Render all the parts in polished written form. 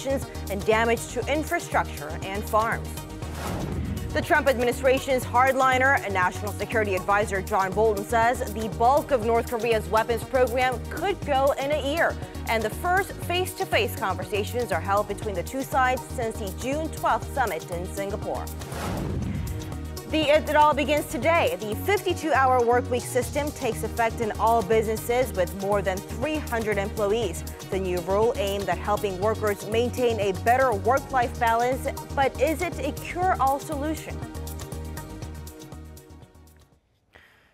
emissions and damage to infrastructure and farms. The Trump administration's hardliner and National Security Advisor John Bolton says the bulk of North Korea's weapons program could go in a year. And the first face-to-face conversations are held between the two sides since the June 12th summit in Singapore. It all begins today. The 52-hour workweek system takes effect in all businesses with more than 300 employees. The new rule aimed at helping workers maintain a better work-life balance, but is it a cure-all solution?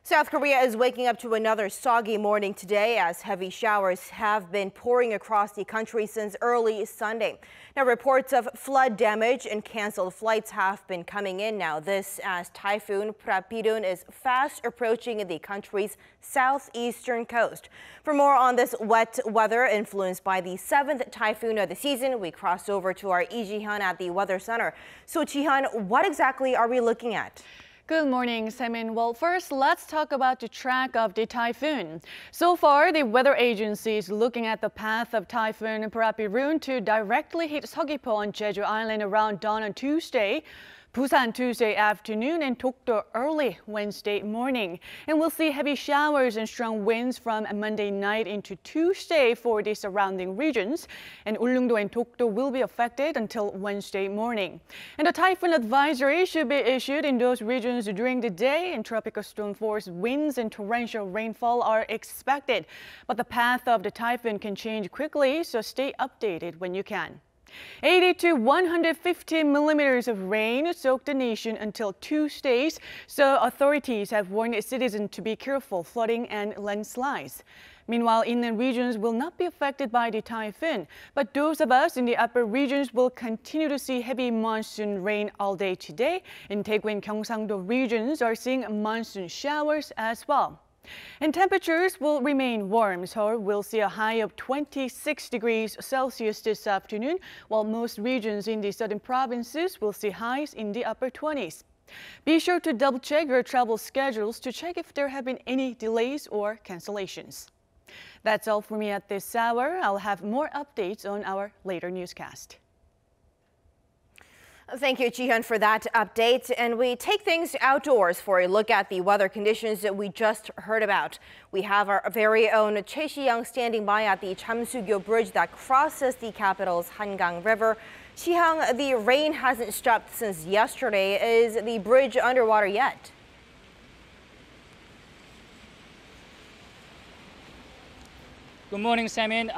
South Korea is waking up to another soggy morning today as heavy showers have been pouring across the country since early Sunday. Now, reports of flood damage and canceled flights have been coming in now. This as Typhoon Prapiroon is fast approaching the country's southeastern coast. For more on this wet weather influenced by the 7th typhoon of the season, we cross over to our Jaein at the Weather Center. So, Jaein, what exactly are we looking at? Good morning, Semin. Well, first, let's talk about the track of the typhoon. So far, the weather agency is looking at the path of Typhoon Prapiroon to directly hit Sunghyun on Jeju Island around dawn on Tuesday, Busan Tuesday afternoon, and Bok-deuk early Wednesday morning. And we'll see heavy showers and strong winds from Monday night into Tuesday for the surrounding regions. And Ulleungdo and Bok-deuk will be affected until Wednesday morning. And a typhoon advisory should be issued in those regions during the day, and tropical storm force winds and torrential rainfall are expected. But the path of the typhoon can change quickly, so stay updated when you can. 80 to 150 millimeters of rain soaked the nation until Tuesday, so authorities have warned citizens to be careful flooding and landslides. Meanwhile, inland regions will not be affected by the typhoon, but those of us in the upper regions will continue to see heavy monsoon rain all day today. In Daegu and Gyeongsangdo regions are seeing monsoon showers as well. And temperatures will remain warm, so we'll see a high of 26 degrees Celsius this afternoon, while most regions in the southern provinces will see highs in the upper 20s. Be sure to double-check your travel schedules to check if there have been any delays or cancellations. That's all for me at this hour. I'll have more updates on our later newscast. Thank you, Jaein, for that update. And we take things outdoors for a look at the weather conditions that we just heard about. We have our very own Choi Si-young standing by at the Chamsugyo Bridge that crosses the capital's Hangang River. Si-young, the rain hasn't stopped since yesterday. Is the bridge underwater yet? Good morning, Semin.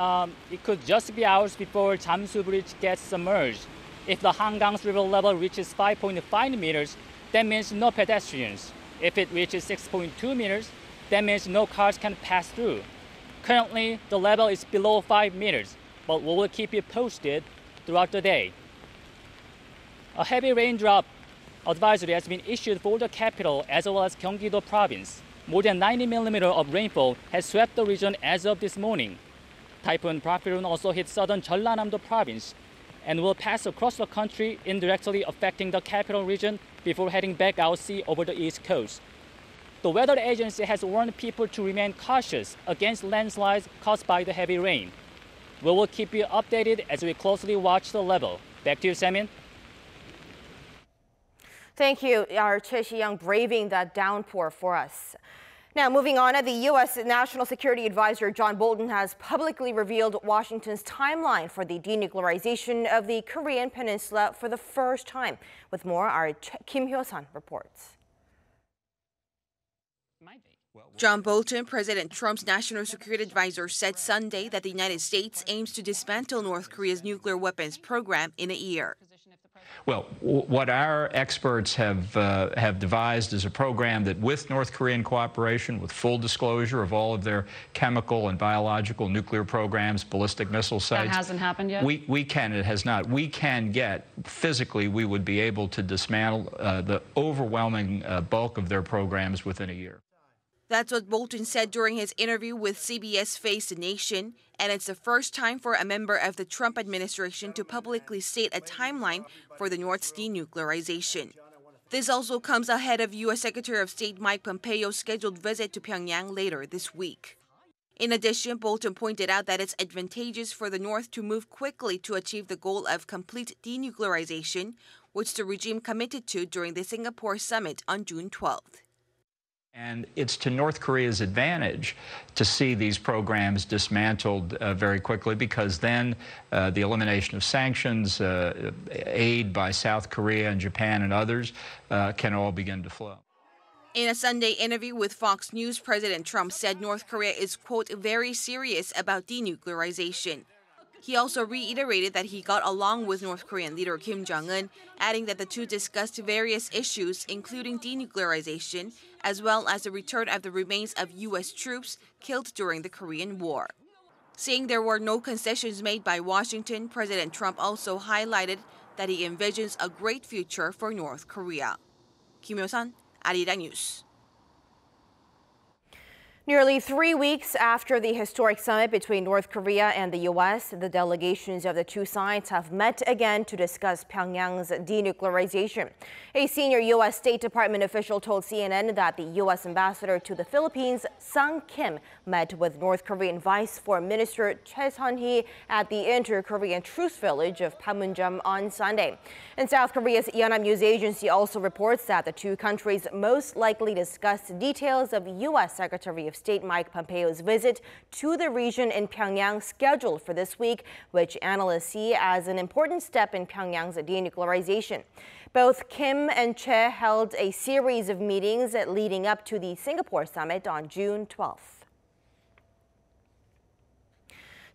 It could just be hours before Chamsu Bridge gets submerged. If the Hangang's river level reaches 5.5 meters, that means no pedestrians. If it reaches 6.2 meters, that means no cars can pass through. Currently, the level is below 5 meters, but we will keep you posted throughout the day. A heavy raindrop advisory has been issued for the capital as well as Gyeonggi-do province. More than 90 millimeters of rainfall has swept the region as of this morning. Typhoon Prapiroon also hit southern Jeollanam-do province and will pass across the country, indirectly affecting the capital region before heading back out sea over the east coast. The weather agency has warned people to remain cautious against landslides caused by the heavy rain. We will keep you updated as we closely watch the level. Back to you, Semin. Thank you, our Choi Si-young braving that downpour for us. Now, moving on, the U.S. National Security Advisor John Bolton has publicly revealed Washington's timeline for the denuclearization of the Korean peninsula for the first time. With more, our Kim Hyo-sun reports. John Bolton, President Trump's national security advisor, said Sunday that the United States aims to dismantle North Korea's nuclear weapons program in a year. Well, what our experts have devised is a program that, with North Korean cooperation, with full disclosure of all of their chemical and biological nuclear programs, ballistic missile sites. That hasn't happened yet? It has not. We can get, physically, we would be able to dismantle the overwhelming bulk of their programs within a year. That's what Bolton said during his interview with CBS Face the Nation, and it's the first time for a member of the Trump administration to publicly state a timeline for the North's denuclearization. This also comes ahead of U.S. Secretary of State Mike Pompeo's scheduled visit to Pyongyang later this week. In addition, Bolton pointed out that it's advantageous for the North to move quickly to achieve the goal of complete denuclearization, which the regime committed to during the Singapore summit on June 12th. And it's to North Korea's advantage to see these programs dismantled very quickly, because then the elimination of sanctions, aid by South Korea and Japan and others can all begin to flow. In a Sunday interview with Fox News, President Trump said North Korea is, quote, very serious about denuclearization. He also reiterated that he got along with North Korean leader Kim Jong-un, adding that the two discussed various issues, including denuclearization, as well as the return of the remains of U.S. troops killed during the Korean War. Saying there were no concessions made by Washington, President Trump also highlighted that he envisions a great future for North Korea. Kim Yo-sun, Arirang News. Nearly 3 weeks after the historic summit between North Korea and the U.S., the delegations of the two sides have met again to discuss Pyongyang's denuclearization. A senior U.S. State Department official told CNN that the U.S. ambassador to the Philippines, Sung Kim, met with North Korean Vice Foreign Minister Choi Sun-hee at the interKorean truce village of Panmunjom on Sunday. And South Korea's Yonhap News Agency also reports that the two countries most likely discussed details of U.S. Secretary of State Mike Pompeo's visit to the region in Pyongyang scheduled for this week, which analysts see as an important step in Pyongyang's denuclearization. Both Kim and Choi held a series of meetings leading up to the Singapore summit on June 12th.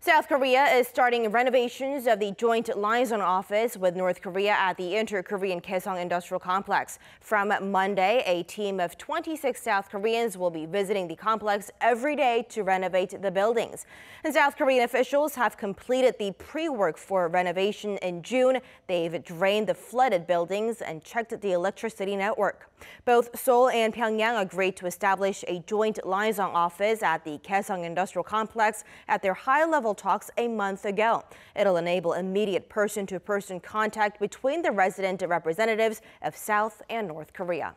South Korea is starting renovations of the joint liaison office with North Korea at the interKorean Kaesong Industrial Complex. From Monday, a team of 26 South Koreans will be visiting the complex every day to renovate the buildings. And South Korean officials have completed the pre-work for renovation in June. They've drained the flooded buildings and checked the electricity network. Both Seoul and Pyongyang agreed to establish a joint liaison office at the Kaesong Industrial Complex at their high-level talks a month ago. It'll enable immediate person-to-person contact between the resident representatives of South and North Korea.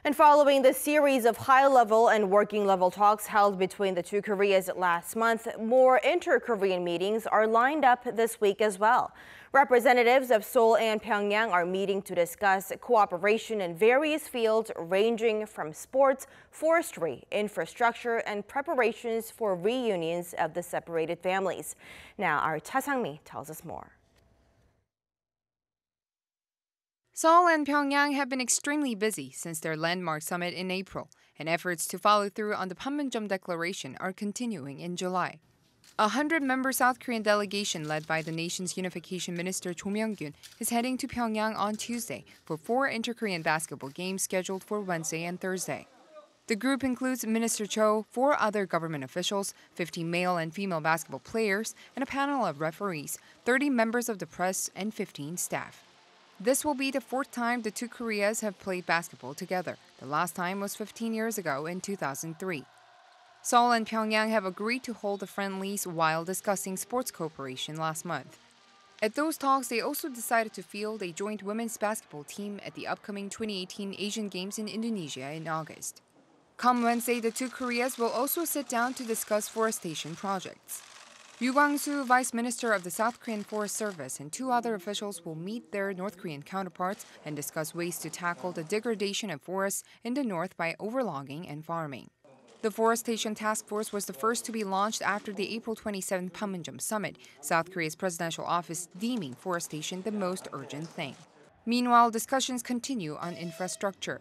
And following the series of high-level and working-level talks held between the two Koreas last month, more inter-Korean meetings are lined up this week as well. Representatives of Seoul and Pyongyang are meeting to discuss cooperation in various fields ranging from sports, forestry, infrastructure, and preparations for reunions of the separated families. Now, our Cha Sang-mi tells us more. Seoul and Pyongyang have been extremely busy since their landmark summit in April, and efforts to follow through on the Panmunjom Declaration are continuing in July. A 100-member South Korean delegation led by the nation's unification minister Cho Myung-gyun is heading to Pyongyang on Tuesday for 4 inter-Korean basketball games scheduled for Wednesday and Thursday. The group includes Minister Cho, 4 other government officials, 15 male and female basketball players, and a panel of referees, 30 members of the press, and 15 staff. This will be the 4th time the two Koreas have played basketball together. The last time was 15 years ago in 2003. Seoul and Pyongyang have agreed to hold the friendlies while discussing sports cooperation last month. At those talks, they also decided to field a joint women's basketball team at the upcoming 2018 Asian Games in Indonesia in August. Come Wednesday, the two Koreas will also sit down to discuss forestation projects. Yu Kwang-soo, Vice Minister of the South Korean Forest Service, and 2 other officials will meet their North Korean counterparts and discuss ways to tackle the degradation of forests in the north by overlogging and farming. The Forestation Task Force was the first to be launched after the April 27 Panmunjom summit, South Korea's presidential office deeming forestation the most urgent thing. Meanwhile, discussions continue on infrastructure.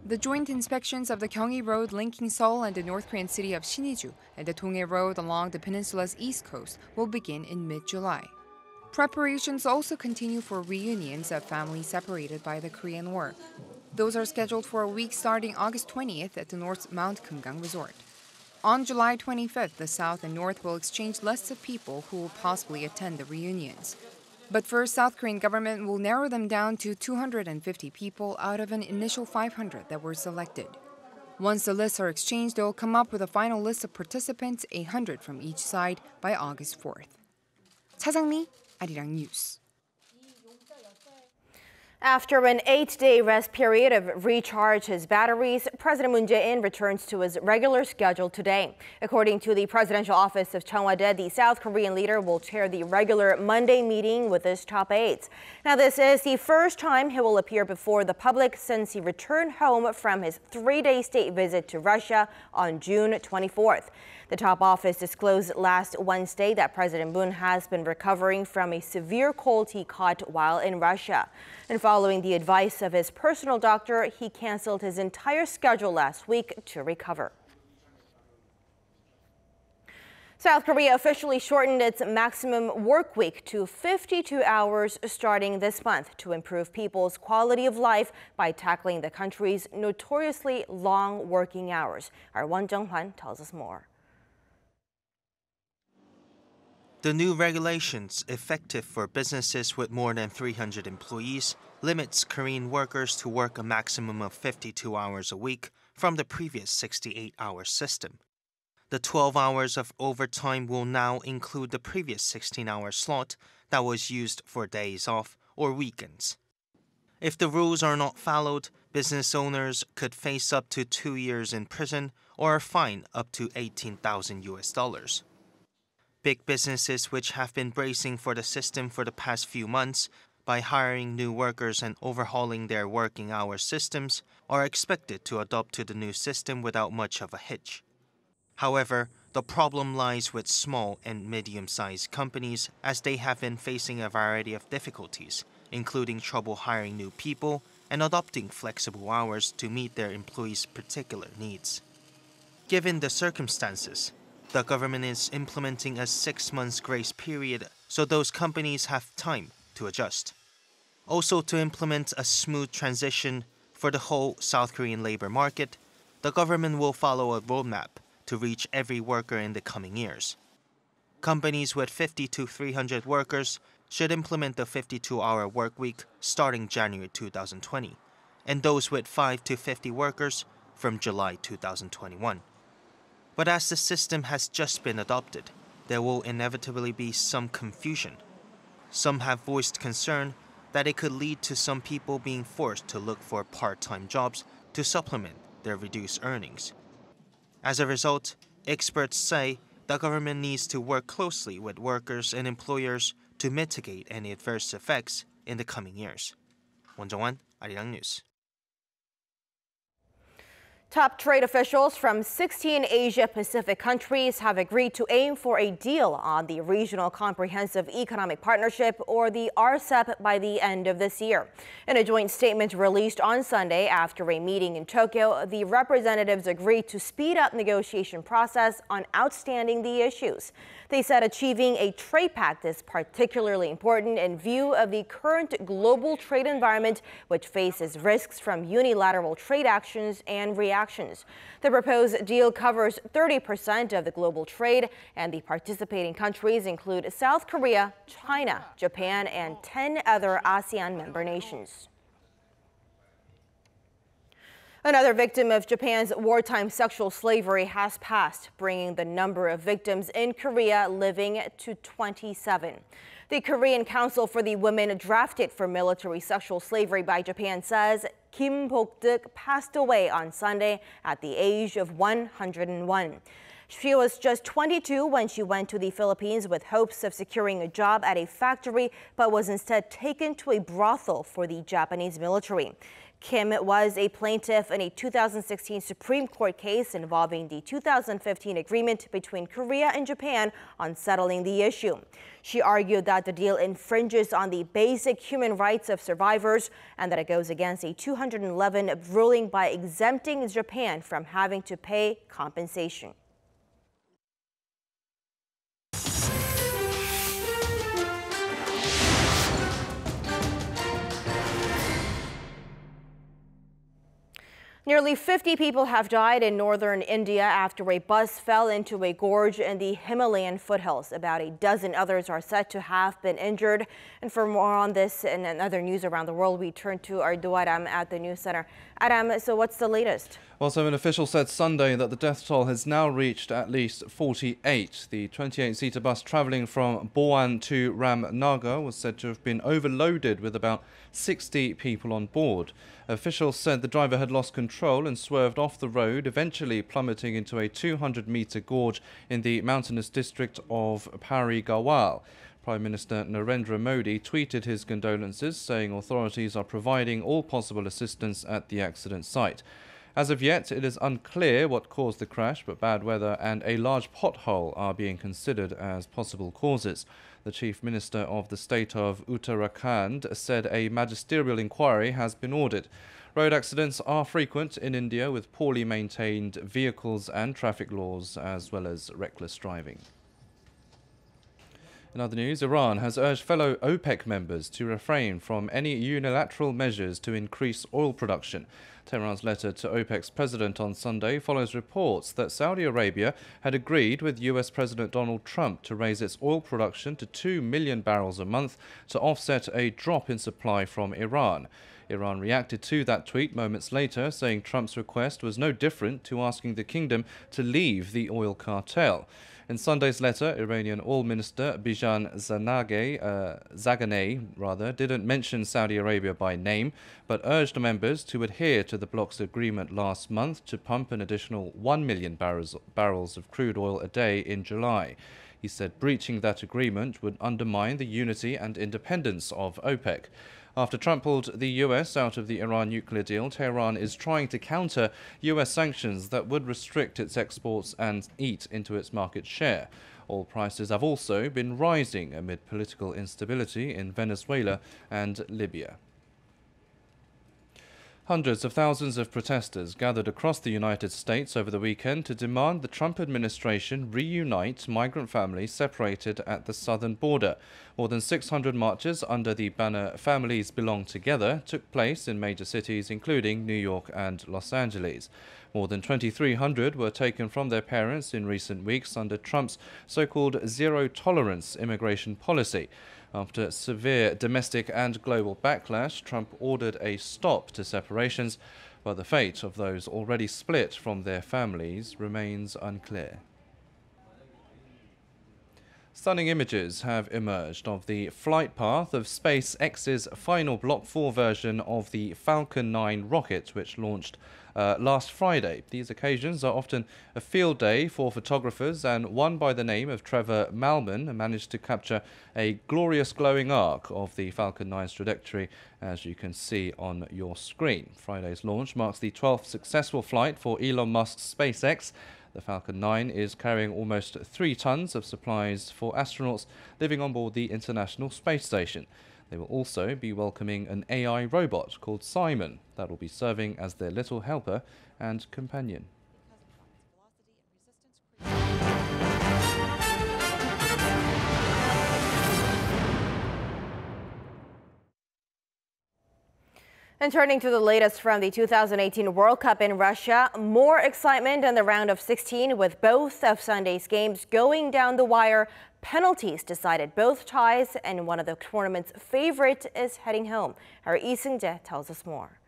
The joint inspections of the Gyeonggi Road linking Seoul and the North Korean city of Siniju and the Donghae Road along the peninsula's east coast will begin in mid-July. Preparations also continue for reunions of families separated by the Korean War. Those are scheduled for a week starting August 20th at the North's Mount Kumgang Resort. On July 25th, the South and North will exchange lists of people who will possibly attend the reunions. But first, South Korean government will narrow them down to 250 people out of an initial 500 that were selected. Once the lists are exchanged, they will come up with a final list of participants, 100 from each side, by August 4th. Cha Sang-mi, Arirang News. After an 8-day rest period of recharge his batteries, President Moon Jae-in returns to his regular schedule today. According to the presidential office of Cheongwade, the South Korean leader will chair the regular Monday meeting with his top aides. Now, this is the first time he will appear before the public since he returned home from his 3-day state visit to Russia on June 24th. The top office disclosed last Wednesday that President Moon has been recovering from a severe cold he caught while in Russia. And following the advice of his personal doctor, he canceled his entire schedule last week to recover. South Korea officially shortened its maximum work week to 52 hours starting this month to improve people's quality of life by tackling the country's notoriously long working hours. Our Won Jung-hwan tells us more. The new regulations, effective for businesses with more than 300 employees, limits Korean workers to work a maximum of 52 hours a week from the previous 68-hour system. The 12 hours of overtime will now include the previous 16-hour slot that was used for days off or weekends. If the rules are not followed, business owners could face up to 2 years in prison or a fine up to $18,000. Big businesses which have been bracing for the system for the past few months by hiring new workers and overhauling their working hour systems are expected to adopt to the new system without much of a hitch. However, the problem lies with small and medium-sized companies as they have been facing a variety of difficulties, including trouble hiring new people and adopting flexible hours to meet their employees' particular needs. Given the circumstances, the government is implementing a 6-month grace period so those companies have time to adjust. Also, to implement a smooth transition for the whole South Korean labor market, the government will follow a roadmap to reach every worker in the coming years. Companies with 50 to 300 workers should implement the 52-hour workweek starting January 2020, and those with 5 to 50 workers from July 2021. But as the system has just been adopted, there will inevitably be some confusion. Some have voiced concern that it could lead to some people being forced to look for part-time jobs to supplement their reduced earnings. As a result, experts say the government needs to work closely with workers and employers to mitigate any adverse effects in the coming years. Won Jung-hwan, Arirang News. Top trade officials from 16 Asia-Pacific countries have agreed to aim for a deal on the Regional Comprehensive Economic Partnership, or the RCEP, by the end of this year. In a joint statement released on Sunday after a meeting in Tokyo, the representatives agreed to speed up negotiation process on outstanding the issues. They said achieving a trade pact is particularly important in view of the current global trade environment, which faces risks from unilateral trade actions and reactions. The proposed deal covers 30% of the global trade, and the participating countries include South Korea, China, Japan, and 10 other ASEAN member nations. Another victim of Japan's wartime sexual slavery has passed, bringing the number of victims in Korea living to 27. The Korean Council for the Women drafted for military sexual slavery by Japan says Kim Bok-deuk passed away on Sunday at the age of 101. She was just 22 when she went to the Philippines with hopes of securing a job at a factory, but was instead taken to a brothel for the Japanese military. Kim was a plaintiff in a 2016 Supreme Court case involving the 2015 agreement between Korea and Japan on settling the issue. She argued that the deal infringes on the basic human rights of survivors and that it goes against a 2011 ruling by exempting Japan from having to pay compensation. Nearly 50 people have died in northern India after a bus fell into a gorge in the Himalayan foothills. About a dozen others are said to have been injured. And for more on this and other news around the world, we turn to our Arirang at the news center. Aram, so what's the latest? Well, so an official said Sunday that the death toll has now reached at least 48. The 28-seater bus travelling from Bolton to Ramnagar was said to have been overloaded with about 60 people on board. Officials said the driver had lost control and swerved off the road, eventually plummeting into a 200-metre gorge in the mountainous district of Parigawal. Prime Minister Narendra Modi tweeted his condolences, saying authorities are providing all possible assistance at the accident site. As of yet, it is unclear what caused the crash, but bad weather and a large pothole are being considered as possible causes. The Chief Minister of the state of Uttarakhand said a magisterial inquiry has been ordered. Road accidents are frequent in India, with poorly maintained vehicles and traffic laws, as well as reckless driving. In other news, Iran has urged fellow OPEC members to refrain from any unilateral measures to increase oil production. Tehran's letter to OPEC's president on Sunday follows reports that Saudi Arabia had agreed with US President Donald Trump to raise its oil production to 2 million barrels a month to offset a drop in supply from Iran. Iran reacted to that tweet moments later, saying Trump's request was no different to asking the kingdom to leave the oil cartel. In Sunday's letter, Iranian Oil Minister Bijan Zaganeh didn't mention Saudi Arabia by name, but urged members to adhere to the bloc's agreement last month to pump an additional 1 million barrels of crude oil a day in July. He said breaching that agreement would undermine the unity and independence of OPEC. After Trump pulled the US out of the Iran nuclear deal, Tehran is trying to counter US sanctions that would restrict its exports and eat into its market share. Oil prices have also been rising amid political instability in Venezuela and Libya. Hundreds of thousands of protesters gathered across the United States over the weekend to demand the Trump administration reunite migrant families separated at the southern border. More than 600 marches under the banner "Families Belong Together" took place in major cities including New York and Los Angeles. More than 2,300 were taken from their parents in recent weeks under Trump's so-called zero-tolerance immigration policy. After severe domestic and global backlash, Trump ordered a stop to separations, but the fate of those already split from their families remains unclear. Stunning images have emerged of the flight path of SpaceX's final Block 4 version of the Falcon 9 rocket, which launched last Friday. These occasions are often a field day for photographers, and one by the name of Trevor Malman managed to capture a glorious glowing arc of the Falcon 9's trajectory, as you can see on your screen. Friday's launch marks the 12th successful flight for Elon Musk's SpaceX. The Falcon 9 is carrying almost 3 tons of supplies for astronauts living on board the International Space Station. They will also be welcoming an AI robot called Simon that will be serving as their little helper and companion. And turning to the latest from the 2018 World Cup in Russia, more excitement in the round of 16 with both of Sunday's games going down the wire. Penalties decided both ties, and one of the tournament's favorite is heading home. Our Lee Seung-jae tells us more.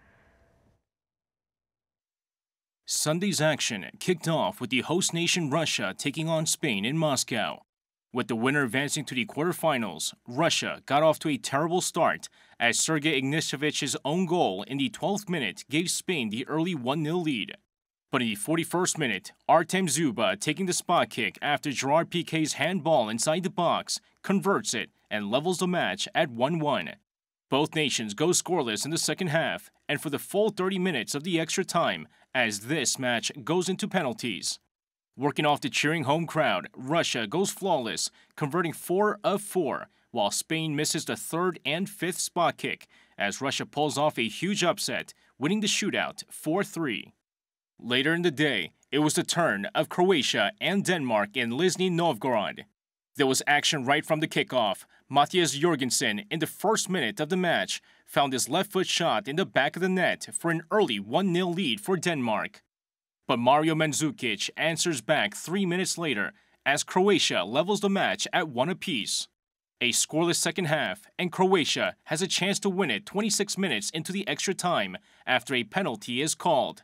Sunday's action kicked off with the host nation Russia taking on Spain in Moscow. With the winner advancing to the quarterfinals, Russia got off to a terrible start as Sergei Ignatievich's own goal in the 12th minute gave Spain the early 1-0 lead. But in the 41st minute, Artem Zuba, taking the spot kick after Gerard Piqué's handball inside the box, converts it and levels the match at 1-1. Both nations go scoreless in the second half and for the full 30 minutes of the extra time as this match goes into penalties. Working off the cheering home crowd, Russia goes flawless, converting 4 of 4, while Spain misses the 3rd and 5th spot kick as Russia pulls off a huge upset, winning the shootout 4-3. Later in the day, it was the turn of Croatia and Denmark in Nizhny Novgorod. There was action right from the kickoff. Mathias Jorgensen, in the first minute of the match, found his left foot shot in the back of the net for an early 1-0 lead for Denmark. But Mario Mandzukic answers back 3 minutes later as Croatia levels the match at 1 apiece. A scoreless second half, and Croatia has a chance to win it 26 minutes into the extra time after a penalty is called.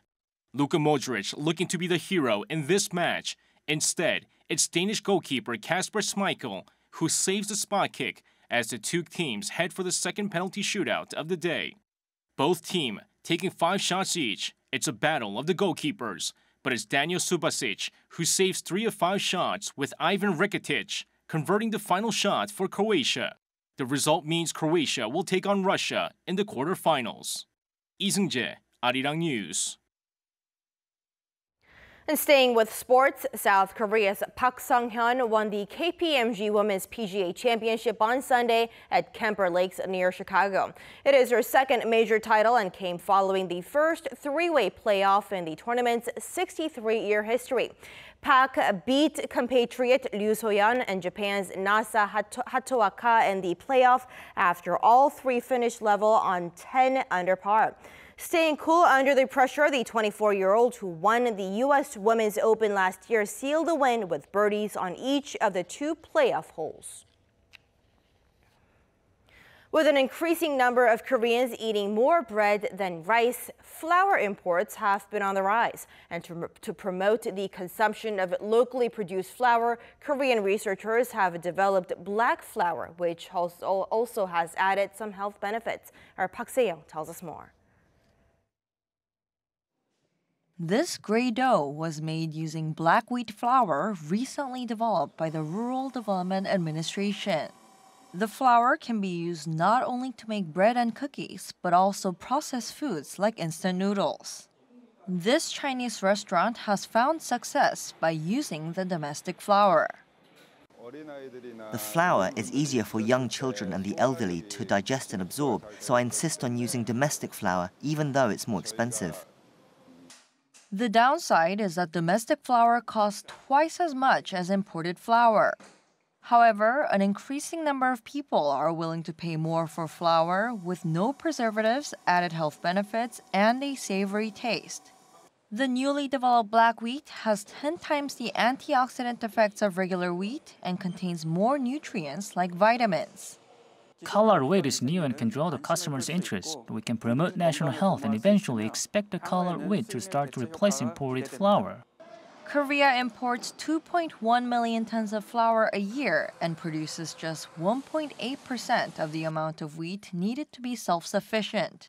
Luka Modric looking to be the hero in this match. Instead, it's Danish goalkeeper Kasper Schmeichel who saves the spot kick as the two teams head for the second penalty shootout of the day. Both teams taking 5 shots each. It's a battle of the goalkeepers, but it's Daniel Subasic who saves 3 of 5 shots with Ivan Rakitic converting the final shot for Croatia. The result means Croatia will take on Russia in the quarterfinals. Lee Seung-jae, Arirang News. And staying with sports, South Korea's Park Sunghyun won the KPMG Women's PGA Championship on Sunday at Kemper Lakes near Chicago. It is her second major title and came following the first three-way playoff in the tournament's 63-year history. Park beat compatriot Ryu So-yeon and Japan's Nasa Hatoaka in the playoff after all three finished level on 10 under par. Staying cool under the pressure, the 24-year-old who won the U.S. Women's Open last year sealed the win with birdies on each of the 2 playoff holes. With an increasing number of Koreans eating more bread than rice, flour imports have been on the rise. And to promote the consumption of locally produced flour, Korean researchers have developed black flour, which also has added some health benefits. Our Park Se-young tells us more. This gray dough was made using black wheat flour recently developed by the Rural Development Administration. The flour can be used not only to make bread and cookies, but also processed foods like instant noodles. This Chinese restaurant has found success by using the domestic flour. The flour is easier for young children and the elderly to digest and absorb, so I insist on using domestic flour, even though it's more expensive. The downside is that domestic flour costs twice as much as imported flour. However, an increasing number of people are willing to pay more for flour with no preservatives, added health benefits, and a savory taste. The newly developed black wheat has 10 times the antioxidant effects of regular wheat and contains more nutrients like vitamins. Color wheat is new and can draw the customer's interest. We can promote national health and eventually expect the color wheat to start to replace imported flour. Korea imports 2.1 million tons of flour a year and produces just 1.8% of the amount of wheat needed to be self-sufficient.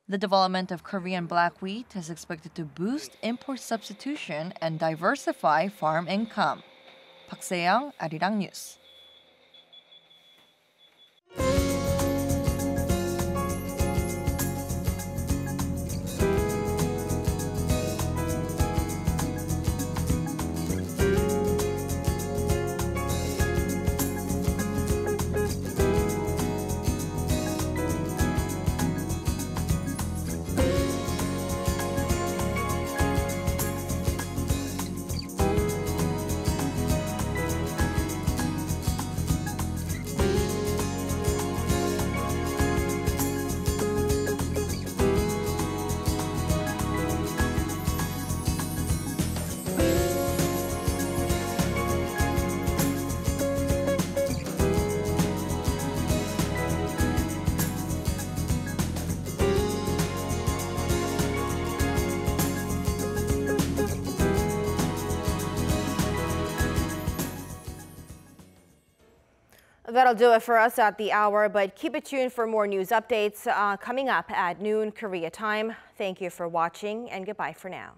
The development of Korean black wheat is expected to boost import substitution and diversify farm income. Park Se-young, Arirang News. That'll do it for us at the hour, but keep it tuned for more news updates coming up at noon Korea time. Thank you for watching and goodbye for now.